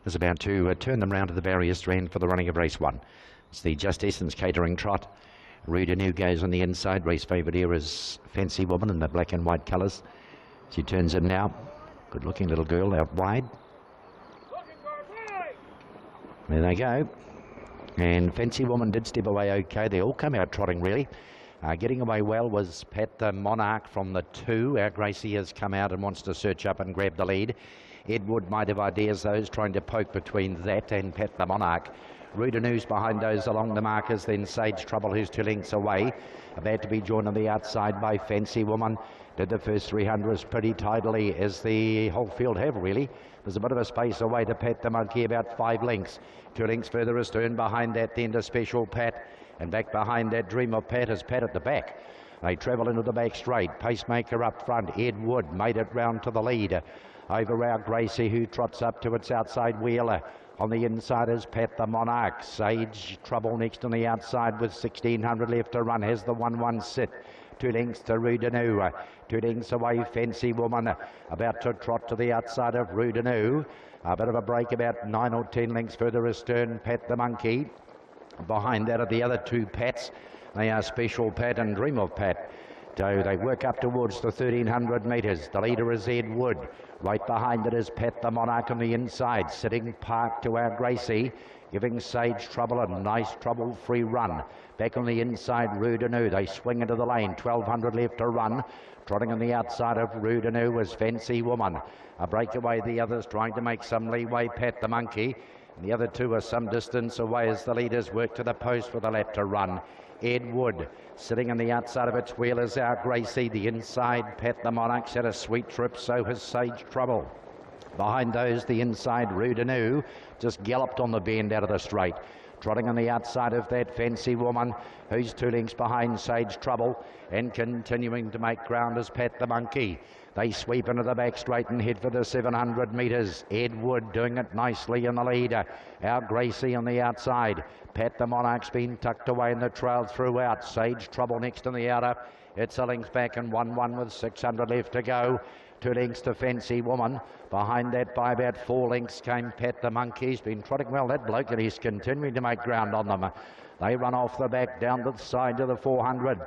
is about to turn them round to the barrier strand for the running of race 1. It's the Just Essence Catering Trot. Rudanu goes on the inside. Race favourite here is Fancy Woman in the black and white colours. She turns in now. Good looking little girl out wide. There they go. And Fancy Woman did step away okay. They all come out trotting really. Getting away well was Pat the Monarch from the 2. Our Gracie has come out and wants to search up and grab the lead. Ed Wood might have ideas, those trying to poke between that and Pat the Monarch. Rudanu's behind those along the markers, then Sage Trouble, who's 2 lengths away. About to be joined on the outside by Fancy Woman. Did the first 300s pretty tidily, as the whole field have really. There's a bit of a space away to Pat the Monkey, about 5 lengths. 2 lengths further astern behind that, then to Special Pat. And back behind that, Dream of Pat is Pat at the back. They travel into the back straight. Pacemaker up front. Ed Wood made it round to the lead. Over our Gracie, who trots up to its outside wheeler. On the inside is Pat the Monarch. Sage Trouble next on the outside with 1600 left to run. Has the 1-1 sit. 2 lengths to Rudanu. 2 lengths away, Fancy Woman. About to trot to the outside of Rudanu. A bit of a break about 9 or 10 lengths further astern, Pat the Monkey. Behind that are the other 2 Pats. They are Special Pat and Dream of Pat. So they work up towards the 1300 metres. The leader is Ed Wood. Right behind it is Pat the Monarch on the inside, sitting parked to our Gracie, giving Sage Trouble a nice trouble-free run. Back on the inside, Rudanu. They swing into the lane, 1200 left to run. Trotting on the outside of Rudanu was Fancy Woman. A breakaway, the others trying to make some leeway, Pat the Monkey. And the other 2 are some distance away as the leaders work to the post with a lap to run. Ed Wood sitting on the outside of its wheel is our Gracie. The inside, Pat the Monarch's had a sweet trip, so has Sage Trouble. Behind those, the inside, Rudanu just galloped on the bend out of the straight. Trotting on the outside of that, Fancy Woman, who's 2 lengths behind Sage Trouble, and continuing to make ground is Pat the Monkey. They sweep into the back straight and head for the 700 metres. Ed Wood doing it nicely in the lead. Our Gracie on the outside. Pat the Monarch's been tucked away in the trail throughout. Sage Trouble next in the outer. It's a length back and 1-1 with 600 left to go. 2 lengths to Fancy Woman. Behind that by about 4 lengths came Pat the Monkey. He's been trotting well, that bloke, and he's continuing to make ground on them. They run off the back down to the side to the 400.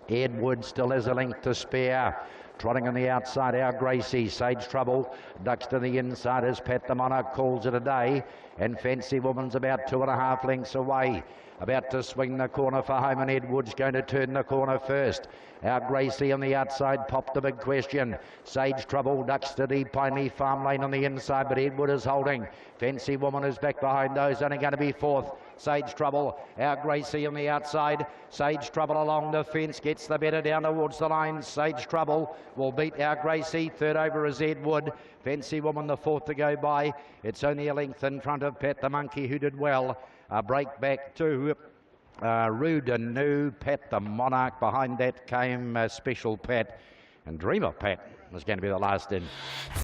Ed Wood still has a length to spare. Trotting on the outside, our Gracie. Sage Trouble ducks to the inside as Pat the Monarch calls it a day. And Fancy Woman's about 2.5 lengths away. About to swing the corner for home, and Ed Wood's going to turn the corner first. Our Gracie on the outside popped the big question. Sage Trouble ducks to the Piney Farm Lane on the inside, but Ed Wood is holding. Fancy Woman is back behind those, only going to be 4th. Sage Trouble, our Gracie on the outside. Sage Trouble along the fence, gets the better down towards the line. Sage Trouble will beat our Gracie. 3rd over is Ed Wood. Fancy Woman the 4th to go by. It's only a length in front of Pat the Monkey, who did well. A break back to Rudanu. Pat the Monarch. Behind that came Special Pat, and Dream of Pat was going to be the last in.